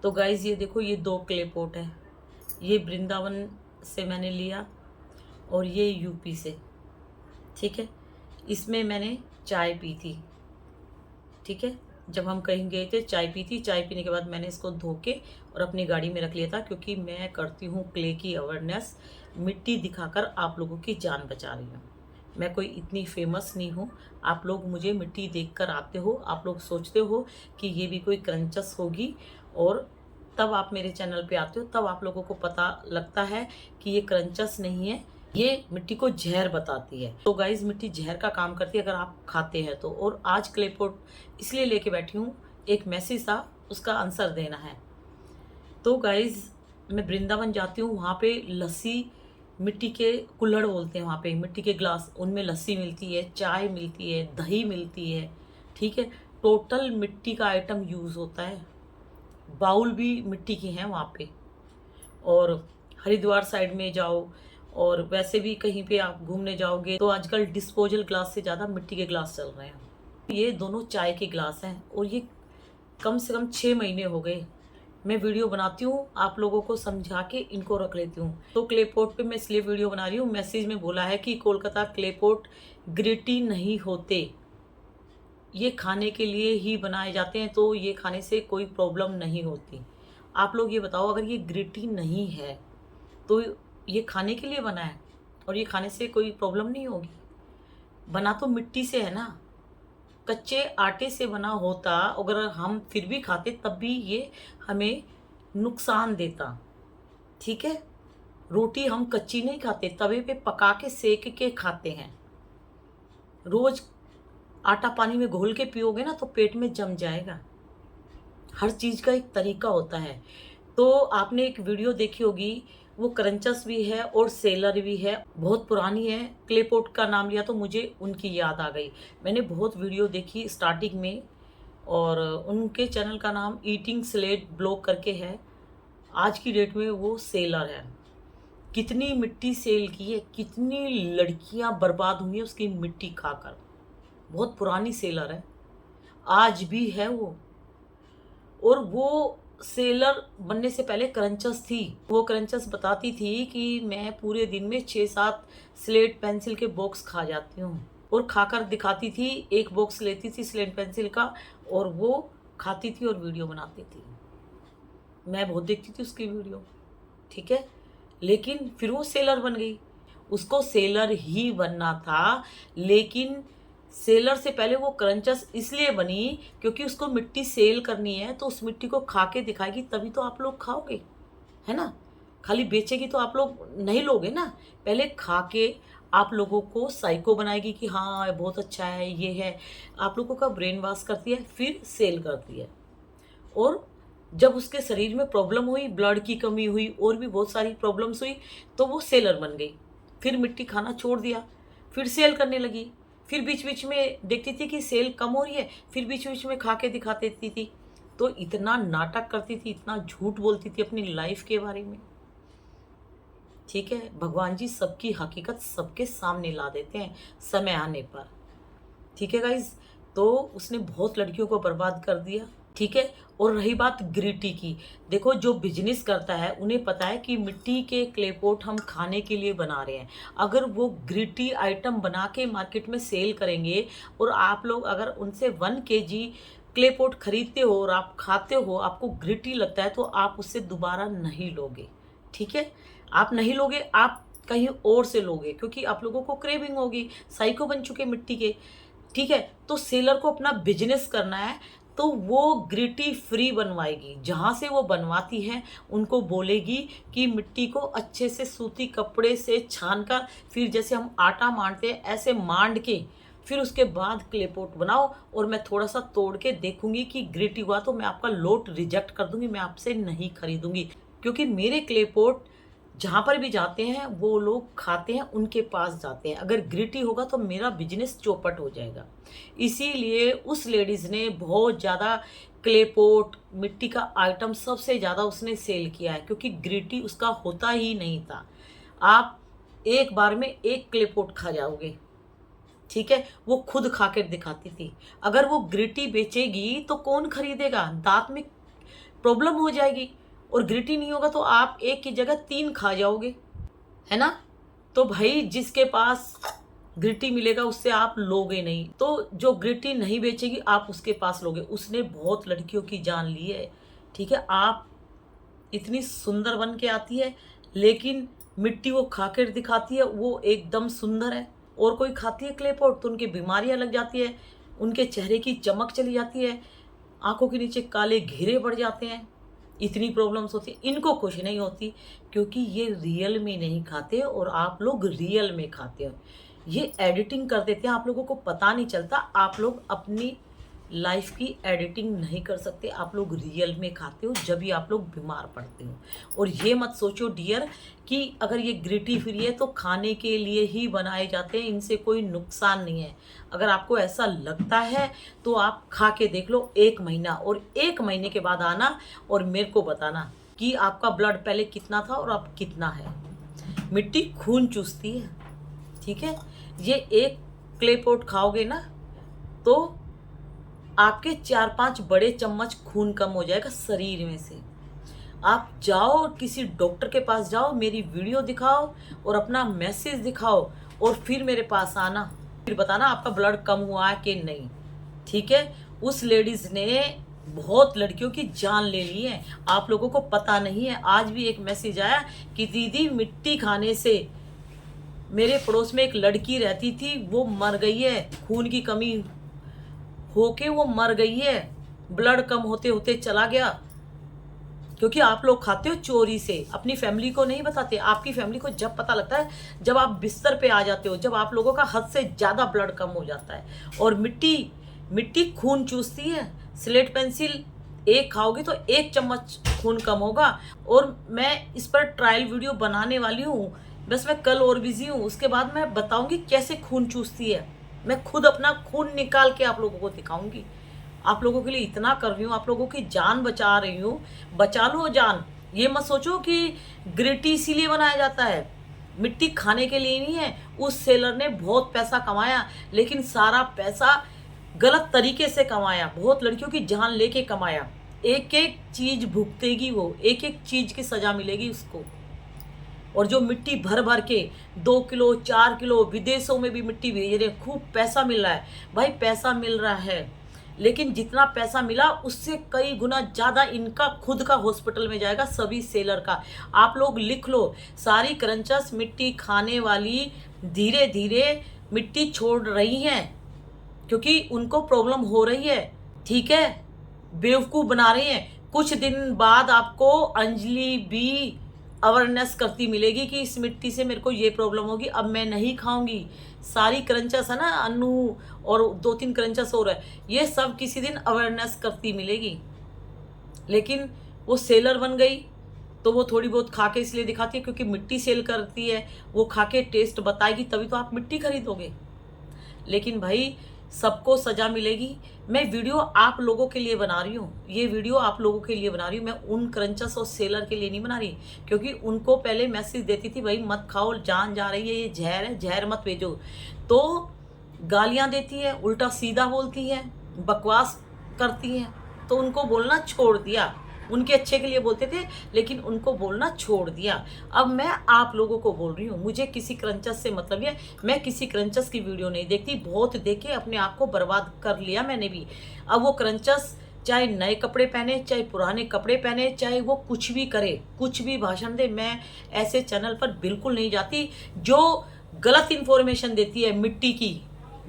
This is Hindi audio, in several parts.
तो गाइज़ ये देखो, ये 2 क्ले पॉट है। ये वृंदावन से मैंने लिया और ये यूपी से, ठीक है। इसमें मैंने चाय पी थी, ठीक है। जब हम कहीं गए थे चाय पी थी, चाय पीने के बाद मैंने इसको धो के और अपनी गाड़ी में रख लिया था, क्योंकि मैं करती हूँ क्ले की अवेयरनेस। मिट्टी दिखाकर आप लोगों की जान बचा रही हूँ। मैं कोई इतनी फेमस नहीं हूँ। आप लोग मुझे मिट्टी देखकर आते हो, आप लोग सोचते हो कि ये भी कोई क्रंचस होगी, और तब आप मेरे चैनल पे आते हो, तब आप लोगों को पता लगता है कि ये क्रंचस नहीं है, ये मिट्टी को जहर बताती है। तो गाइज मिट्टी जहर का काम करती है अगर आप खाते हैं तो। और आज क्ले पॉट इसलिए लेके बैठी हूँ, एक मैसेज था, उसका आंसर देना है। तो गाइज मैं वृंदावन जाती हूँ, वहाँ पे लस्सी, मिट्टी के कुल्हड़ बोलते हैं वहाँ पे, मिट्टी के ग्लास, उनमें लस्सी मिलती है, चाय मिलती है, दही मिलती है, ठीक है। टोटल मिट्टी का आइटम यूज़ होता है। बाउल भी मिट्टी के हैं वहाँ पे। और हरिद्वार साइड में जाओ, और वैसे भी कहीं पे आप घूमने जाओगे तो आजकल डिस्पोजल ग्लास से ज़्यादा मिट्टी के ग्लास चल रहे हैं। ये दोनों चाय के ग्लास हैं, और ये कम से कम 6 महीने हो गए मैं वीडियो बनाती हूँ, आप लोगों को समझा के इनको रख लेती हूँ। तो क्ले पॉट पे मैं इसलिए वीडियो बना रही हूँ, मैसेज में बोला है कि कोलकाता क्ले पॉट ग्रिटी नहीं होते, ये खाने के लिए ही बनाए जाते हैं, तो ये खाने से कोई प्रॉब्लम नहीं होती। आप लोग ये बताओ, अगर ये ग्रिटी नहीं है तो ये खाने के लिए बना है, और ये खाने से कोई प्रॉब्लम नहीं होगी। बना तो मिट्टी से है ना, कच्चे आटे से बना होता, अगर हम फिर भी खाते तब भी ये हमें नुकसान देता, ठीक है। रोटी हम कच्ची नहीं खाते, तवे पे पका के सेक के खाते हैं। रोज आटा पानी में घोल के पियोगे ना तो पेट में जम जाएगा। हर चीज़ का एक तरीका होता है। तो आपने एक वीडियो देखी होगी, वो क्रंचस भी है और सेलर भी है, बहुत पुरानी है। क्ले पॉट का नाम लिया तो मुझे उनकी याद आ गई। मैंने बहुत वीडियो देखी स्टार्टिंग में, और उनके चैनल का नाम ईटिंग स्लेट ब्लॉग करके है। आज की डेट में वो सेलर है। कितनी मिट्टी सेल की है, कितनी लड़कियां बर्बाद हुई हैं उसकी मिट्टी खाकर। बहुत पुरानी सेलर है, आज भी है वो। और वो सेलर बनने से पहले क्रंचस थी। वो क्रंचस बताती थी कि मैं पूरे दिन में 6-7 स्लेट पेंसिल के बॉक्स खा जाती हूँ, और खाकर दिखाती थी। एक बॉक्स लेती थी स्लेट पेंसिल का, और वो खाती थी और वीडियो बनाती थी। मैं बहुत देखती थी उसकी वीडियो, ठीक है। लेकिन फिर वो सेलर बन गई। उसको सेलर ही बनना था, लेकिन सेलर से पहले वो क्रंचस इसलिए बनी क्योंकि उसको मिट्टी सेल करनी है, तो उस मिट्टी को खा के दिखाएगी, तभी तो आप लोग खाओगे, है ना। खाली बेचेगी तो आप लोग नहीं लोगे ना। पहले खा के आप लोगों को साइको बनाएगी कि हाँ बहुत अच्छा है, ये है। आप लोगों का ब्रेन वॉश करती है, फिर सेल करती है। और जब उसके शरीर में प्रॉब्लम हुई, ब्लड की कमी हुई, और भी बहुत सारी प्रॉब्लम्स हुई, तो वो सेलर बन गई। फिर मिट्टी खाना छोड़ दिया, फिर सेल करने लगी। फिर बीच बीच में देखती थी कि सेल कम हो रही है, फिर बीच बीच में खा के दिखा देती थी। तो इतना नाटक करती थी, इतना झूठ बोलती थी अपनी लाइफ के बारे में, ठीक है। भगवान जी सबकी हकीकत सबके सामने ला देते हैं समय आने पर, ठीक है गाइज। तो उसने बहुत लड़कियों को बर्बाद कर दिया, ठीक है। और रही बात ग्रिटी की, देखो जो बिजनेस करता है उन्हें पता है कि मिट्टी के क्ले पॉट हम खाने के लिए बना रहे हैं। अगर वो ग्रिटी आइटम बना के मार्केट में सेल करेंगे, और आप लोग अगर उनसे 1 kg क्ले पॉट खरीदते हो और आप खाते हो, आपको ग्रिटी लगता है, तो आप उससे दोबारा नहीं लोगे, ठीक है। आप नहीं लोगे, आप कहीं और से लोगे, क्योंकि आप लोगों को क्रेविंग होगी, साइको बन चुके मिट्टी के, ठीक है। तो सेलर को अपना बिजनेस करना है, तो वो ग्रिटी फ्री बनवाएगी। जहाँ से वो बनवाती है उनको बोलेगी कि मिट्टी को अच्छे से सूती कपड़े से छान कर, फिर जैसे हम आटा मांडते हैं ऐसे मांड के, फिर उसके बाद क्ले पॉट बनाओ। और मैं थोड़ा सा तोड़ के देखूंगी कि ग्रिटी हुआ तो मैं आपका लोट रिजेक्ट कर दूंगी, मैं आपसे नहीं खरीदूंगी। क्योंकि मेरे क्ले पॉट जहाँ पर भी जाते हैं वो लोग खाते हैं, उनके पास जाते हैं। अगर ग्रिटी होगा तो मेरा बिजनेस चौपट हो जाएगा। इसीलिए उस लेडीज़ ने बहुत ज़्यादा क्ले पॉट, मिट्टी का आइटम सबसे ज़्यादा उसने सेल किया है, क्योंकि ग्रिटी उसका होता ही नहीं था। आप एक बार में 1 क्ले पॉट खा जाओगे, ठीक है। वो खुद खा कर दिखाती थी। अगर वो ग्रिटी बेचेगी तो कौन खरीदेगा। दांत में प्रॉब्लम हो जाएगी। और ग्रिटी नहीं होगा तो आप एक की जगह 3 खा जाओगे, है ना। तो भाई जिसके पास ग्रिटी मिलेगा उससे आप लोगे नहीं, तो जो ग्रिटी नहीं बेचेगी आप उसके पास लोगे। उसने बहुत लड़कियों की जान ली है, ठीक है। आप इतनी सुंदर बन के आती है, लेकिन मिट्टी वो खा कर दिखाती है वो एकदम सुंदर है। और कोई खाती है क्ले पॉट तो उनकी बीमारियां लग जाती है, उनके चेहरे की चमक चली जाती है, आंखों के नीचे काले घेरे पड़ जाते हैं, इतनी प्रॉब्लम्स होती है। इनको कुछ नहीं होती, क्योंकि ये रियल में नहीं खाते और आप लोग रियल में खाते हो। ये एडिटिंग कर देते हैं, आप लोगों को पता नहीं चलता। आप लोग अपनी लाइफ की एडिटिंग नहीं कर सकते, आप लोग रियल में खाते हो जब भी आप लोग बीमार पड़ते हो। और ये मत सोचो डियर कि अगर ये ग्रिटी फ्री है तो खाने के लिए ही बनाए जाते हैं, इनसे कोई नुकसान नहीं है। अगर आपको ऐसा लगता है तो आप खा के देख लो 1 महीना, और 1 महीने के बाद आना और मेरे को बताना कि आपका ब्लड पहले कितना था और अब कितना है। मिट्टी खून चूसती है, ठीक है। ये एक क्ले पॉट खाओगे ना तो आपके 4-5 बड़े चम्मच खून कम हो जाएगा शरीर में से। आप जाओ किसी डॉक्टर के पास जाओ, मेरी वीडियो दिखाओ और अपना मैसेज दिखाओ और फिर मेरे पास आना, फिर बताना आपका ब्लड कम हुआ है कि नहीं, ठीक है। उस लेडीज ने बहुत लड़कियों की जान ले ली है, आप लोगों को पता नहीं है। आज भी एक मैसेज आया कि दीदी मिट्टी खाने से, मेरे पड़ोस में एक लड़की रहती थी वो मर गई है, खून की कमी होके वो मर गई है, ब्लड कम होते होते चला गया। क्योंकि आप लोग खाते हो चोरी से, अपनी फैमिली को नहीं बताते। आपकी फैमिली को जब पता लगता है जब आप बिस्तर पे आ जाते हो, जब आप लोगों का हद से ज़्यादा ब्लड कम हो जाता है। और मिट्टी खून चूसती है। स्लेट पेंसिल एक खाओगे तो 1 चम्मच खून कम होगा। और मैं इस पर ट्रायल वीडियो बनाने वाली हूँ, बस मैं कल और बिजी हूँ। उसके बाद मैं बताऊंगी कैसे खून चूसती है, मैं खुद अपना खून निकाल के आप लोगों को दिखाऊंगी। आप लोगों के लिए इतना कर रही हूँ, आप लोगों की जान बचा रही हूँ। बचा लो जान, ये मत सोचो कि ग्रिटी इसीलिए बनाया जाता है, मिट्टी खाने के लिए नहीं है। उस सेलर ने बहुत पैसा कमाया, लेकिन सारा पैसा गलत तरीके से कमाया, बहुत लड़कियों की जान लेके कमाया। एक एक चीज भुगतेगी वो, एक एक चीज की सजा मिलेगी उसको। और जो मिट्टी भर भर के 2 किलो 4 किलो विदेशों में भी मिट्टी भेज रहे, खूब पैसा मिल रहा है भाई, पैसा मिल रहा है। लेकिन जितना पैसा मिला उससे कई गुना ज़्यादा इनका खुद का हॉस्पिटल में जाएगा, सभी सेलर का। आप लोग लिख लो, सारी क्रंचर्स मिट्टी खाने वाली धीरे धीरे मिट्टी छोड़ रही हैं, क्योंकि उनको प्रॉब्लम हो रही है, ठीक है। बेवकूफ़ बना रही हैं। कुछ दिन बाद आपको अंजलि भी अवेयरनेस करती मिलेगी कि इस मिट्टी से मेरे को ये प्रॉब्लम होगी, अब मैं नहीं खाऊंगी। सारी क्रंचर्स है ना, अनु और 2-3 क्रंचर्स हो रहा है, ये सब किसी दिन अवेयरनेस करती मिलेगी। लेकिन वो सेलर बन गई तो वो थोड़ी बहुत खा के इसलिए दिखाती है क्योंकि मिट्टी सेल करती है, वो खा के टेस्ट बताएगी तभी तो आप मिट्टी खरीदोगे। लेकिन भाई सबको सजा मिलेगी। मैं वीडियो आप लोगों के लिए बना रही हूँ, ये वीडियो आप लोगों के लिए बना रही हूँ। मैं उन क्रंचर्स और सेलर के लिए नहीं बना रही, क्योंकि उनको पहले मैसेज देती थी भाई मत खाओ, जान जा रही है, ये जहर है, जहर मत भेजो। तो गालियाँ देती है, उल्टा सीधा बोलती है, बकवास करती है, तो उनको बोलना छोड़ दिया। उनके अच्छे के लिए बोलते थे लेकिन उनको बोलना छोड़ दिया। अब मैं आप लोगों को बोल रही हूँ, मुझे किसी क्रंचर्स से मतलब है, मैं किसी क्रंचर्स की वीडियो नहीं देखती। बहुत देखे, अपने आप को बर्बाद कर लिया मैंने भी। अब वो क्रंचर्स चाहे नए कपड़े पहने, चाहे पुराने कपड़े पहने, चाहे वो कुछ भी करे, कुछ भी भाषण दे, मैं ऐसे चैनल पर बिल्कुल नहीं जाती जो गलत इन्फॉर्मेशन देती है मिट्टी की।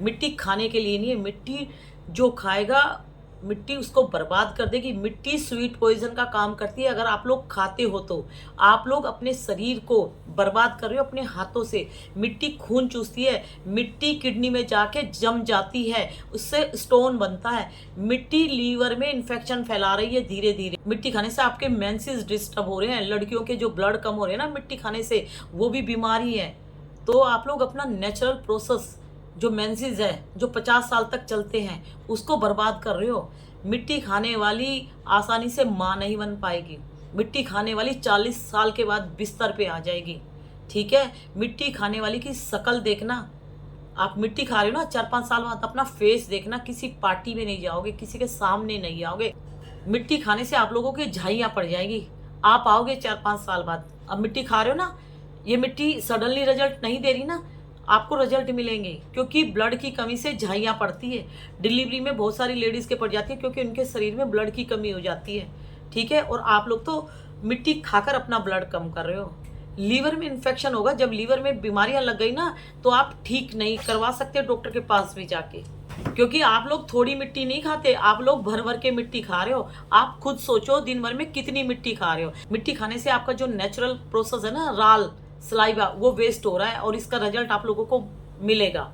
मिट्टी खाने के लिए नहीं है, मिट्टी जो खाएगा मिट्टी उसको बर्बाद कर देगी। मिट्टी स्वीट पॉइजन का काम करती है। अगर आप लोग खाते हो तो आप लोग अपने शरीर को बर्बाद कर रहे हो अपने हाथों से। मिट्टी खून चूसती है, मिट्टी किडनी में जाके जम जाती है, उससे स्टोन बनता है। मिट्टी लीवर में इन्फेक्शन फैला रही है धीरे धीरे। मिट्टी खाने से आपके मेंसेस डिस्टर्ब हो रहे हैं, लड़कियों के जो ब्लड कम हो रहे हैं ना मिट्टी खाने से, वो भी बीमारी है। तो आप लोग अपना नेचुरल प्रोसेस जो मेंसेस है, जो 50 साल तक चलते हैं, उसको बर्बाद कर रहे हो। मिट्टी खाने वाली आसानी से माँ नहीं बन पाएगी। मिट्टी खाने वाली 40 साल के बाद बिस्तर पे आ जाएगी, ठीक है। मिट्टी खाने वाली की शक्ल देखना, आप मिट्टी खा रहे हो ना, 4-5 साल बाद अपना फेस देखना, किसी पार्टी में नहीं जाओगे, किसी के सामने नहीं आओगे। मिट्टी खाने से आप लोगों की झाइयाँ पड़ जाएगी। आप आओगे 4-5 साल बाद। अब मिट्टी खा रहे हो ना, ये मिट्टी सडनली रिजल्ट नहीं दे रही ना, आपको रिजल्ट मिलेंगे, क्योंकि ब्लड की कमी से झाइयाँ पड़ती है। डिलीवरी में बहुत सारी लेडीज़ के पड़ जाती है, क्योंकि उनके शरीर में ब्लड की कमी हो जाती है। ठीक है, और आप लोग तो मिट्टी खाकर अपना ब्लड कम कर रहे हो। लीवर में इन्फेक्शन होगा, जब लीवर में बीमारियां लग गई ना, तो आप ठीक नहीं करवा सकते डॉक्टर के पास भी जाके, क्योंकि आप लोग थोड़ी मिट्टी नहीं खाते, आप लोग भर भर के मिट्टी खा रहे हो। आप खुद सोचो दिन भर में कितनी मिट्टी खा रहे हो। मिट्टी खाने से आपका जो नेचुरल प्रोसेस है ना, राल सलाइवा, वो वेस्ट हो रहा है, और इसका रिजल्ट आप लोगों को मिलेगा।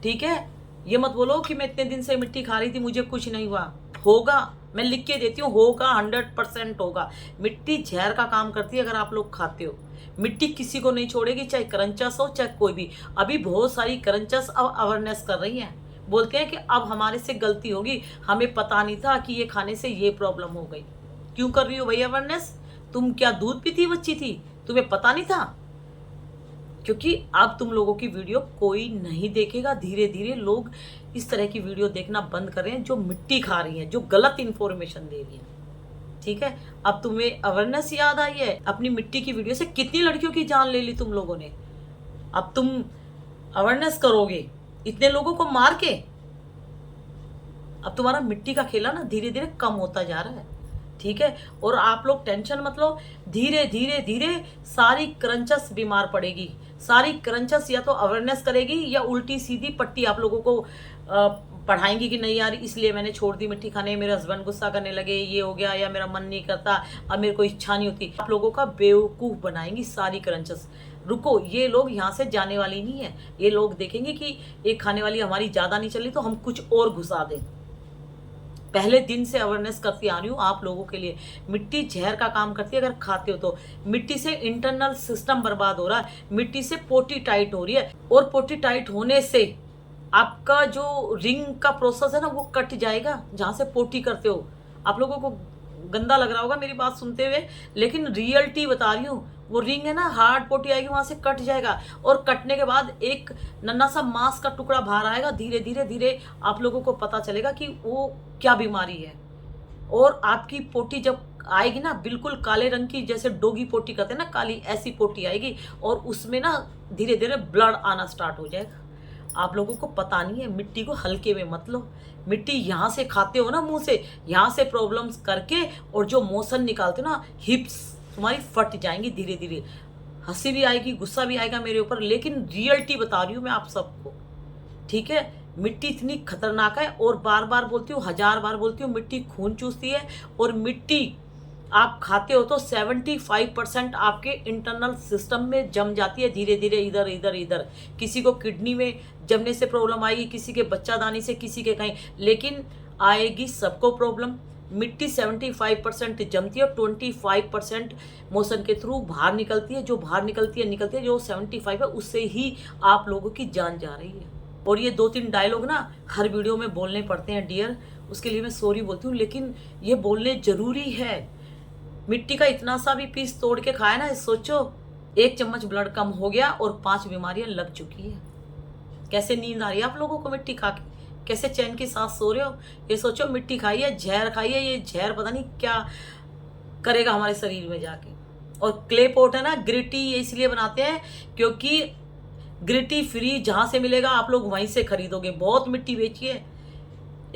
ठीक है, ये मत बोलो कि मैं इतने दिन से मिट्टी खा रही थी मुझे कुछ नहीं हुआ। होगा, मैं लिख के देती हूँ, होगा, 100% होगा। मिट्टी जहर का काम करती है अगर आप लोग खाते हो। मिट्टी किसी को नहीं छोड़ेगी, चाहे करंचस हो चाहे कोई भी। अभी बहुत सारी करंचस अब अवेयरनेस कर रही हैं, बोलते हैं कि अब हमारे से गलती होगी, हमें पता नहीं था कि ये खाने से ये प्रॉब्लम हो गई। क्यों कर रही हो भाई अवेयरनेस? तुम क्या दूध पीती बच्ची थी, तुम्हें पता नहीं था? क्योंकि अब तुम लोगों की वीडियो कोई नहीं देखेगा। धीरे धीरे लोग इस तरह की वीडियो देखना बंद कर रहे हैं, जो मिट्टी खा रही हैं, जो गलत इंफॉर्मेशन दे रही हैं। ठीक है, अब तुम्हें अवेयरनेस याद आई है? अपनी मिट्टी की वीडियो से कितनी लड़कियों की जान ले ली तुम लोगों ने। अब तुम अवेयरनेस करोगे इतने लोगों को मार के। अब तुम्हारा मिट्टी का खेला ना धीरे धीरे कम होता जा रहा है। ठीक है, और आप लोग टेंशन मत लो, धीरे धीरे धीरे सारी क्रंचस बीमार पड़ेगी। सारी क्रंचस या तो अवेयरनेस करेगी, या उल्टी सीधी पट्टी आप लोगों को पढ़ाएंगी कि नहीं यार इसलिए मैंने छोड़ दी मिट्टी खाने, मेरे हस्बैंड गुस्सा करने लगे, ये हो गया, या मेरा मन नहीं करता, अब मेरे को इच्छा नहीं होती। आप लोगों का बेवकूफ़ बनाएंगी सारी क्रंचस। रुको, ये लोग यहाँ से जाने वाली नहीं है। ये लोग देखेंगे कि एक खाने वाली हमारी ज़्यादा नहीं चली तो हम कुछ और घुसा दें। पहले दिन से अवेयरनेस करती आ रही हूँ आप लोगों के लिए। मिट्टी जहर का काम करती है अगर खाते हो तो। मिट्टी से इंटरनल सिस्टम बर्बाद हो रहा है, मिट्टी से पोटी टाइट हो रही है, और पोटी टाइट होने से आपका जो रिंग का प्रोसेस है ना, वो कट जाएगा जहाँ से पोटी करते हो। आप लोगों को गंदा लग रहा होगा मेरी बात सुनते हुए, लेकिन रियलिटी बता रही हूँ। वो रिंग है ना, हार्ड पोटी आएगी, वहां से कट जाएगा, और कटने के बाद एक नन्हा सा मांस का टुकड़ा बाहर आएगा। धीरे धीरे धीरे आप लोगों को पता चलेगा कि वो क्या बीमारी है। और आपकी पोटी जब आएगी ना, बिल्कुल काले रंग की, जैसे डोगी पोटी कहते हैं ना, काली, ऐसी पोटी आएगी, और उसमें ना धीरे धीरे ब्लड आना स्टार्ट हो जाएगा। आप लोगों को पता नहीं है, मिट्टी को हल्के में मत लो। मिट्टी यहाँ से खाते हो ना, मुंह से, यहाँ से प्रॉब्लम्स करके, और जो मोशन निकालते हो ना, हिप्स तुम्हारी फट जाएंगी धीरे धीरे। हंसी भी आएगी, गुस्सा भी आएगा मेरे ऊपर, लेकिन रियलिटी बता रही हूँ मैं आप सबको। ठीक है, मिट्टी इतनी खतरनाक है, और बार बार बोलती हूँ, 1000 बार बोलती हूँ, मिट्टी खून चूसती है। और मिट्टी आप खाते हो तो 75% आपके इंटरनल सिस्टम में जम जाती है धीरे धीरे, इधर इधर इधर। किसी को किडनी में जमने से प्रॉब्लम आएगी, किसी के बच्चादानी से, किसी के कहीं, लेकिन आएगी सबको प्रॉब्लम। मिट्टी 75% जमती है, और 25% मोशन के थ्रू बाहर निकलती है। जो बाहर निकलती है, जो 75 है उससे ही आप लोगों की जान जा रही है। और ये 2-3 डायलॉग ना हर वीडियो में बोलने पड़ते हैं डियर, उसके लिए मैं सॉरी बोलती हूँ, लेकिन ये बोलने जरूरी है। मिट्टी का इतना सा भी पीस तोड़ के खाया ना, सोचो 1 चम्मच ब्लड कम हो गया और 5 बीमारियां लग चुकी है। कैसे नींद आ रही है आप लोगों को मिट्टी खा के, कैसे चैन के साथ सो रहे हो? ये सोचो मिट्टी खाई है, जहर खाई है, ये जहर पता नहीं क्या करेगा हमारे शरीर में जाके। और क्ले पॉट है ना, ग्रिटी ये इसलिए बनाते हैं क्योंकि ग्रिटी फ्री जहाँ से मिलेगा आप लोग वहीं से खरीदोगे। बहुत मिट्टी बेची है।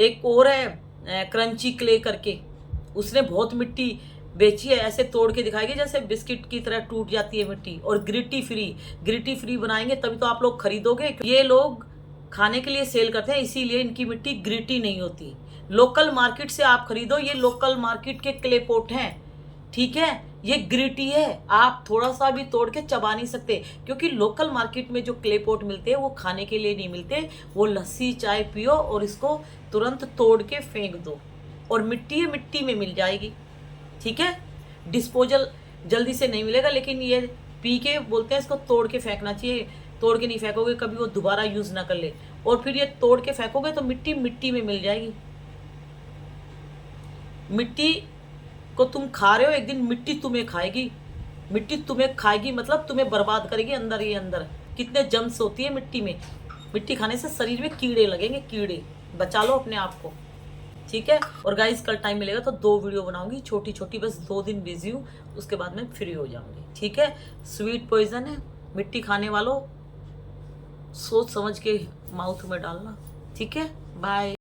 एक और है क्रंची क्ले करके, उसने बहुत मिट्टी बेची है, ऐसे तोड़ के दिखाएगी जैसे बिस्किट की तरह टूट जाती है मिट्टी। और ग्रिटी फ्री बनाएंगे तभी तो आप लोग खरीदोगे। ये लोग खाने के लिए सेल करते हैं, इसीलिए इनकी मिट्टी ग्रिटी नहीं होती। लोकल मार्केट से आप खरीदो, ये लोकल मार्केट के क्ले पॉट हैं। ठीक है, ये ग्रिटी है, आप थोड़ा सा भी तोड़ के चबा नहीं सकते, क्योंकि लोकल मार्केट में जो क्ले पॉट मिलते हैं वो खाने के लिए नहीं मिलते। वो लस्सी चाय पियो और इसको तुरंत तोड़ के फेंक दो, और मिट्टी है, मिट्टी में मिल जाएगी। ठीक है, डिस्पोजल जल्दी से नहीं मिलेगा, लेकिन ये पी के बोलते हैं इसको तोड़ के फेंकना चाहिए। तोड़ के नहीं फेंकोगे कभी वो दोबारा यूज ना कर ले, और फिर ये तोड़ के फेंकोगे तो मिट्टी मिट्टी में मिल जाएगी। मिट्टी को तुम खा रहे हो, एक दिन मिट्टी तुम्हें खाएगी। मिट्टी तुम्हें खाएगी मतलब तुम्हें बर्बाद करेगी अंदर ही अंदर। कितने जम्स होती है मिट्टी में। मिट्टी खाने से शरीर में कीड़े लगेंगे, कीड़े। बचा लो अपने आप को। ठीक है। और गाइस कल टाइम मिलेगा तो 2 वीडियो बनाऊंगी, छोटी छोटी, बस 2 दिन बिजी हूँ, उसके बाद मैं फ्री हो जाऊंगी। ठीक है। स्वीट पॉइजन है, मिट्टी खाने वालों सोच समझ के माउथ में डालना। ठीक है, बाय।